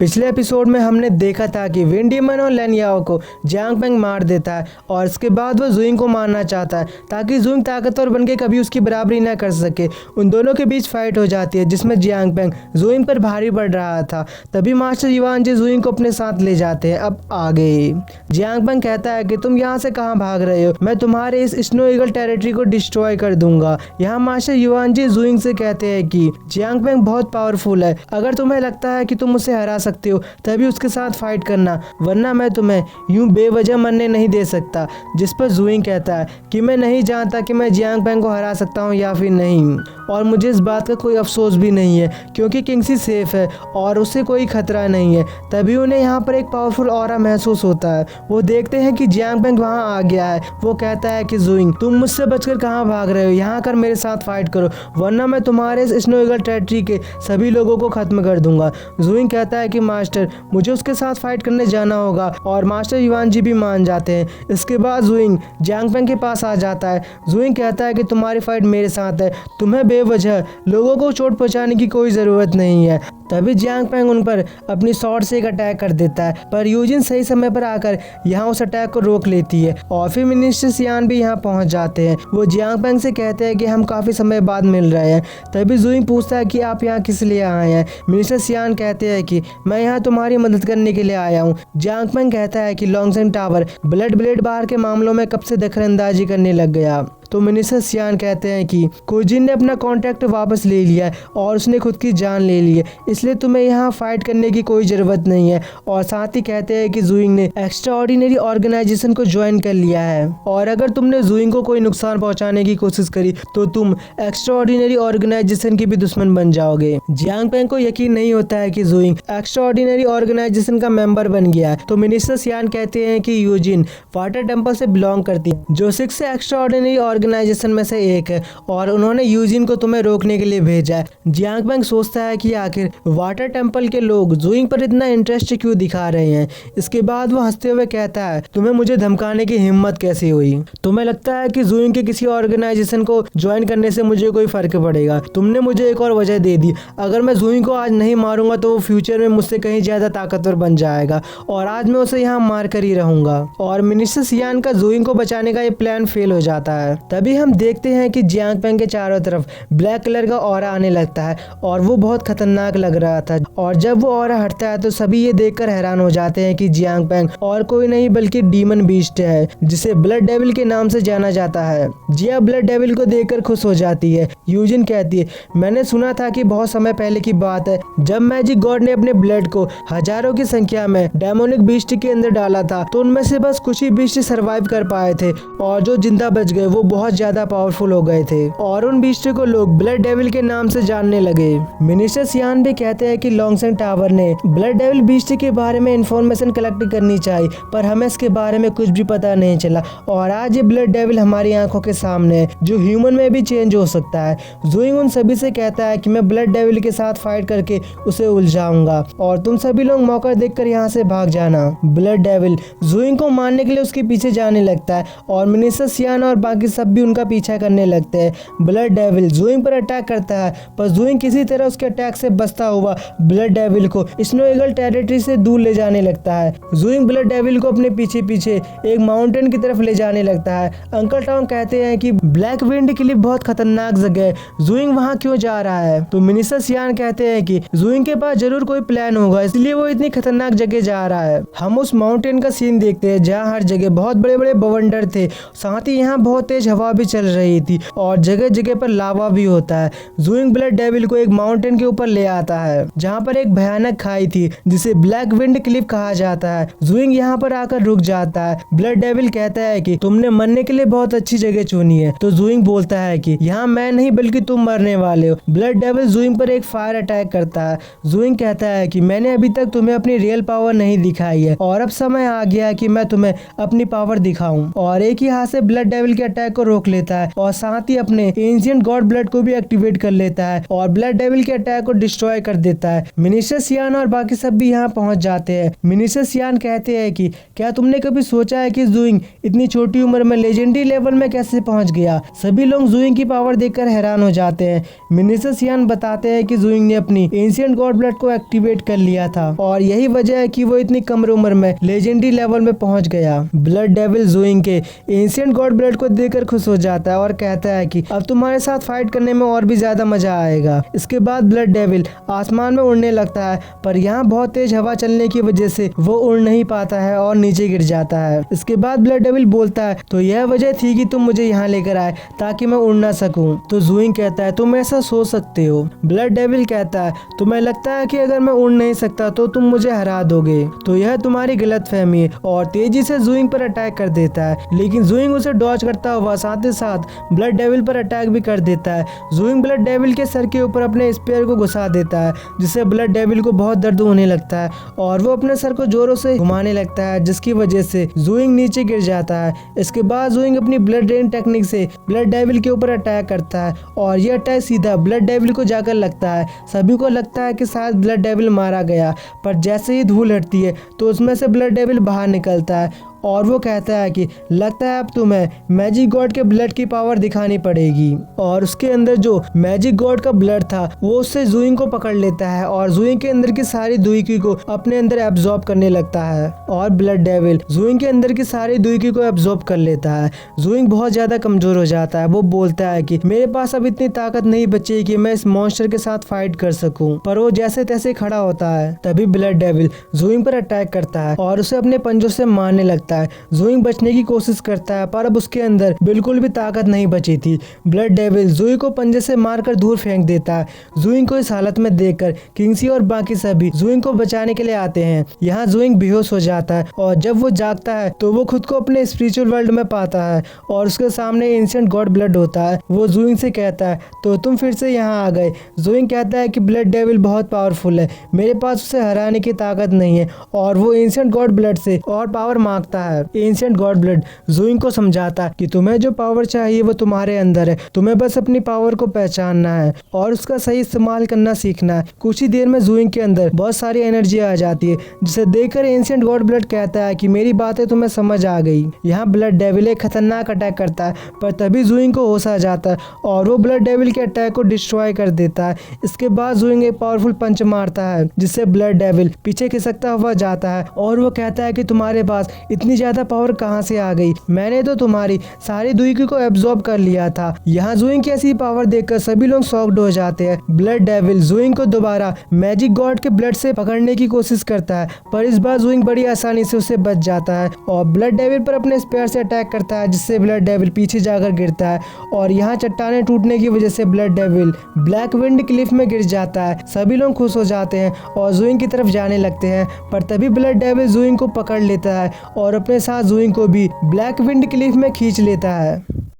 पिछले एपिसोड में हमने देखा था कि विन डीमन और लैन याओ को जियांग पेंग मार देता है और इसके बाद वो जुइंग को मारना चाहता है ताकि जुइंग ताकतवर बनके कभी उसकी बराबरी ना कर सके। उन दोनों के बीच फाइट हो जाती है जिसमें जियांग पेंग जुइंग पर भारी पड़ रहा था। तभी मास्टर युआन जी जुइंग को अपने साथ ले जाते हैं। अब आगे जियांग पेंग कहता है कि तुम यहाँ से कहाँ भाग रहे हो, मैं तुम्हारे इस स्नो ईगल टेरिटरी को डिस्ट्रॉय कर दूंगा। यहाँ मास्टर युआन जी जुइंग से कहते हैं कि जियांग पेंग बहुत पावरफुल है, अगर तुम्हें लगता है कि तुम उसे हरा सकते हो तभी उसके साथ फाइट करना, वरना मैं तुम्हें यूं बेवजह मरने नहीं दे सकता। जिस पर जुइंग कहता है कि मैं नहीं जानता कि मैं जियांग पेंग को हरा सकता हूं या फिर नहीं, और मुझे इस बात का कोई अफसोस भी नहीं है क्योंकि किंगसी सेफ है और उससे कोई खतरा नहीं है। तभी उन्हें यहाँ पर एक पावरफुल ऑरा महसूस होता है। वो देखते हैं कि जियांग पेंग वहाँ आ गया है। वो कहता है कि जुइंग तुम मुझसे बचकर कहाँ भाग रहे हो, यहाँ आकर मेरे साथ फाइट करो वरना मैं तुम्हारे इस स्नो ईगल टेरिटरी के सभी लोगों को खत्म कर दूंगा। जुइंग कहता है कि मास्टर मुझे उसके साथ फाइट करने जाना होगा और मास्टर युआन जी भी मान जाते हैं। इसके बाद जुइंग जियांग पेंग के पास आ जाता है। जुइंग कहता है कि तुम्हारी फाइट मेरे साथ है, तुम्हें बेवजह लोगों को चोट पहुंचाने की कोई ज़रूरत नहीं है। तभी जियांग पेंग उन पर अपनी शॉर्ट से एक अटैक कर देता है, पर यूजिन सही समय पर आकर यहाँ उस अटैक को रोक लेती है और फिर मिनिस्टर सियान भी यहाँ पहुँच जाते हैं। वो जियांग पेंग से कहते हैं कि हम काफ़ी समय बाद मिल रहे हैं। तभी जुइंग पूछता है कि आप यहाँ किस लिए आए हैं। मिनिस्टर सियान कहते हैं कि मैं यहाँ तुम्हारी मदद करने के लिए आया हूँ। जियांग पेंग कहता है कि लॉन्गसेंग टावर ब्लड ब्लेड बार के मामलों में कब से दखलंदाजी करने लग गया। तो मिनिस्टर सियान कहते हैं कि कुजिन ने अपना कॉन्ट्रैक्ट वापस ले लिया है और उसने खुद की जान ले ली है, इसलिए तुम्हें यहाँ फाइट करने की कोई ज़रूरत नहीं है। और साथ ही कहते हैं कि जुइंग ने एक्स्ट्रा ऑर्डिनरी ऑर्गेनाइजेशन को ज्वाइन कर लिया है और अगर तुमने जुइंग को कोई नुकसान पहुँचाने की कोशिश करी तो तुम एक्स्ट्रा ऑर्डिनरी ऑर्गेनाइजेशन की भी दुश्मन बन जाओगे। जियांग पेंग को यकीन नहीं होता है कि जुइंग एक्स्ट्रा ऑर्डिनरी ऑर्गेनाइजेशन का मेंबर बन गया है। तो मिनिस्टर सियान कहते हैं कि यूजिन वाटर टेम्पल से बिलोंग करती है जो 6 एक्स्ट्रा ऑर्डिनरी ऑर्गेनाइजेशन में से एक है और उन्होंने यूजिन को तुम्हें रोकने के लिए भेजा है। जियांग पेंग सोचता है कि आखिर वाटर टेम्पल के लोग जुइंग पर इतना इंटरेस्ट क्यों दिखा रहे हैं। इसके बाद वो हंसते हुए कहता है तुम्हें मुझे धमकाने की हिम्मत कैसे हुई, तुम्हें लगता है कि जुइंग के किसी ऑर्गेनाइजेशन को ज्वाइन करने से मुझे कोई फर्क पड़ेगा। तुमने मुझे एक और वजह दे दी, अगर मैं जुइंग को आज नहीं मारूंगा तो वो फ्यूचर में मुझसे कहीं ज्यादा ताकतवर बन जाएगा और आज मैं उसे यहाँ मार कर ही रहूंगा। और मिनिस्टर सियान का जुइंग को बचाने का ये प्लान फेल हो जाता है। तभी हम देखते हैं कि जियांग पेंग के चारों तरफ ब्लैक कलर का ऑरा आने लगता है और वो बहुत खतरनाक लग रहा था। और जब वो ऑरा हटता है तो सभी ये देखकर हैरान हो जाते हैं कि जियांग पेंग और कोई नहीं बल्कि डीमन बीस्ट है जिसे ब्लड डेविल के नाम से जाना जाता है। जिया ब्लड डेविल को देखकर खुश हो जाती है। यूजिन कहती है मैंने सुना था कि बहुत समय पहले की बात है जब मैजिक गॉड ने अपने ब्लड को हजारों की संख्या में डेमोनिक बीस्ट के अंदर डाला था तो उनमें से बस कुछ ही बीस्ट सर्वाइव कर पाए थे और जो जिंदा बच गए वो बहुत ज्यादा पावरफुल हो गए थे और उन बीस्ट को लोग ब्लड डेविल के नाम से जानने लगे। मिनिस्टर सियान भी कहते हैं कि लॉन्गसेंग टावर ने ब्लड डेविल बीस्ट के बारे में इंफॉर्मेशन कलेक्ट करनी चाहिए पर हमें इसके बारे में कुछ भी पता नहीं चला और आज ये ब्लड डेविल हमारी आंखों के सामने है जो ह्यूमन में भी चेंज हो सकता है। जुइंग उन सभी से कहता है कि मैं ब्लड डेविल के साथ फाइट करके उसे उलझाऊंगा और तुम सभी लोग मौका देखकर यहाँ से भाग जाना। ब्लड डेविल जुइंग को मारने के लिए उसके पीछे जाने लगता है और मिनिस्टर सियान और बाकी सब भी उनका पीछा करने लगते हैं। ब्लड डेविल जुइंग पर अटैक करता है पर जुइंग किसी तरह उसके अटैक से बचता हुआ ब्लड डेविल को स्नो ईगल टेरिटरी से दूर ले जाने लगता है। जुइंग ब्लड डेविल को अपने पीछे पीछे एक माउंटेन की तरफ ले जाने लगता है। अंकल टॉम कहते हैं कि ब्लैक विंड क्लिफ बहुत खतरनाक जगह है, जुइंग वहाँ क्यों जा रहा है। तो मिनिस्टर सियान कहते हैं कि जुइंग के पास जरूर कोई प्लान होगा इसलिए वो इतनी खतरनाक जगह जा रहा है। हम उस माउंटेन का सीन देखते हैं जहाँ हर जगह बहुत बड़े बड़े बवंडर थे, साथ ही यहाँ बहुत तेज हवा भी चल रही थी और जगह जगह पर लावा भी होता है। जुइंग ब्लड डेविल को एक माउंटेन के ऊपर ले आता है जहाँ पर एक भयानक खाई थी जिसे ब्लैक विंड क्लिफ कहा जाता है। जुइंग यहाँ पर आकर रुक जाता है। ब्लड डेविल कहता है कि तुमने मरने के लिए बहुत अच्छी जगह चुनी है। तो जुइंग बोलता है कि यहाँ मैं नहीं बल्कि तुम मरने वाले हो। ब्लड डेविल जुइंग पर एक फायर अटैक करता है। जुइंग कहता है कि मैंने अभी तक तुम्हें अपनी रियल पावर नहीं दिखाई है और अब समय आ गया है कि मैं तुम्हें अपनी पावर दिखाऊं और एक ही हाथ से ब्लड डेविल के अटैक को को रोक लेता है और साथ ही अपने एंशिएंट गॉड ब्लड को भी एक्टिवेट कर लेता है और ब्लड डेविल के अटैक को डिस्ट्रॉय कर देता है। मिनिस्टर यान और बाकी सब भी यहाँ पहुंच जाते हैं। मिनिस्टर यान कहते हैं कि क्या तुमने कभी सोचा है कि ज़ुइंग इतनी छोटी उम्र में लेजेंडरी लेवल में कैसे पहुंच गया। सभी लोग ज़ुइंग की पावर देखकर हैरान हो जाते हैं। मिनिस्टर यान बताते हैं कि ज़ुइंग ने अपनी एंशिएंट गॉड ब्लड को एक्टिवेट कर लिया था और यही वजह है कि वो इतनी कम उम्र में लेजेंडरी लेवल में पहुंच गया। ब्लड डेविल ज़ुइंग के एंशिएंट गॉड ब्लड को देखकर खुश हो जाता है और कहता है कि अब तुम्हारे साथ फाइट करने में और भी ज्यादा मजा आएगा। इसके बाद ब्लड डेविल आसमान में उड़ने लगता है, पर यहाँ बहुत तेज हवा चलने की वजह से वो उड़ नहीं पाता है और नीचे गिर जाता है। इसके बाद ब्लड डेविल बोलता है तो यह वजह थी कि तुम मुझे यहाँ लेकर आए ताकि मैं उड़ ना सकूं। तो ज़ुइंग कहता है तुम ऐसा सोच सकते हो। ब्लड डेविल कहता है तुम्हें लगता है कि अगर मैं उड़ नहीं सकता तो तुम मुझे हरा दोगे, तो यह तुम्हारी गलतफहमी है और तेजी से ज़ुइंग पर अटैक कर देता है। लेकिन ज़ुइंग उसे डॉज करता हुआ साथ ही साथ ब्लड डेविल पर अटैक भी कर देता है। ज़ुइंग ब्लड डेविल के सर के ऊपर अपने स्पेयर को घुसा देता है जिससे ब्लड डेविल को बहुत दर्द होने लगता है और वो अपने सर को जोरों से घुमाने लगता है जिसकी वजह से ज़ुइंग नीचे गिर जाता है। इसके बाद ज़ुइंग अपनी ब्लड ड्रेन टेक्निक से ब्लड डेविल के ऊपर अटैक करता है और यह अटैक सीधा ब्लड डेविल को जाकर लगता है। सभी को लगता है कि शायद ब्लड डेविल मारा गया, पर जैसे ही धूल हटती है तो उसमें से ब्लड डेविल बाहर निकलता है और वो कहता है कि लगता है अब तुम्हें मैजिक गॉड के ब्लड की पावर दिखानी पड़ेगी। और उसके अंदर जो मैजिक गॉड का ब्लड था वो उससे ज़ुइंग को पकड़ लेता है और ज़ुइंग के अंदर की सारी दुईकी को अपने अंदर एब्जॉर्ब करने लगता है और ब्लड डेविल ज़ुइंग के अंदर की सारी दुईकी को एब्जॉर्ब कर लेता है। ज़ुइंग बहुत ज्यादा कमजोर हो जाता है। वो बोलता है कि मेरे पास अब इतनी ताकत नहीं बची कि मैं इस मॉन्स्टर के साथ फाइट कर सकूं, पर वो जैसे तैसे खड़ा होता है। तभी ब्लड डेविल ज़ुइंग पर अटैक करता है और उसे अपने पंजों से मारने लगता है। ज़ुइंग बचने की कोशिश करता है पर अब उसके अंदर बिल्कुल भी ताकत नहीं बची थी। ब्लड डेविल ज़ुइंग को पंजे से मारकर दूर फेंक देता है। ज़ुइंग को इस हालत में देखकर किंगसी और बाकी सभी ज़ुइंग को बचाने के लिए आते हैं। यहाँ ज़ुइंग बेहोश हो जाता है और जब वो जागता है तो वो खुद को अपने स्पिरिचुअल वर्ल्ड में पाता है और उसके सामने एंशिएंट गॉड ब्लड होता है। वो ज़ुइंग से कहता है तो तुम फिर से यहाँ आ गए। ज़ुइंग कहता है कि ब्लड डेविल बहुत पावरफुल है, मेरे पास उसे हराने की ताकत नहीं है और वो एंशिएंट गॉड ब्लड से और पावर मांगता है। एंशिएंट गॉड ब्लड ज़ुइंग को समझाता है कि तुम्हें जो पावर चाहिए वो तुम्हारे अंदर है, तुम्हें बस अपनी पावर को पहचानना है और उसका सही इस्तेमाल करना सीखना है। कुछ ही देर में ज़ुइंग के अंदर बहुत सारी एनर्जी आ जाती है जिसे देखकर एंशिएंट गॉड ब्लड कहता है कि मेरी बातें तुम्हें समझ आ गई। यहाँ ब्लड डेविल एक खतरनाक अटैक करता है पर तभी ज़ुइंग को होश आ जाता है और वो ब्लड डेविल के अटैक को डिस्ट्रॉय कर देता है। इसके बाद ज़ुइंग एक पावरफुल पंच मारता है जिससे ब्लड डेविल पीछे खिसकता हुआ जाता है और वो कहता है कि तुम्हारे पास इतनी ज्यादा पावर कहां से आ गई, मैंने तो तुम्हारी सारी दुईकी को एब्जॉर्ब कर लिया था। यहाँ ज़ुइंग की ऐसी पावर देखकर सभी लोग शॉक्ड हो जाते हैं। ब्लड डेविल ज़ुइंग को दोबारा मैजिक गॉड के ब्लड से पकड़ने की कोशिश करता है पर इस बार ज़ुइंग बड़ी आसानी से उससे बच जाता है और ब्लड डेविल पर अपने स्पेयर से अटैक करता है जिससे ब्लड डेविल पीछे जाकर गिरता है और यहाँ चट्टानें टूटने की वजह से blood devil black wind Cliff में गिर जाता है। सभी लोग खुश हो जाते हैं और ज़ुइंग की तरफ जाने लगते हैं पर तभी ब्लड डेविल ज़ुइंग को पकड़ लेता है और अपने साथ ज़ुइंग को भी ब्लैक विंड क्लिफ में खींच लेता है।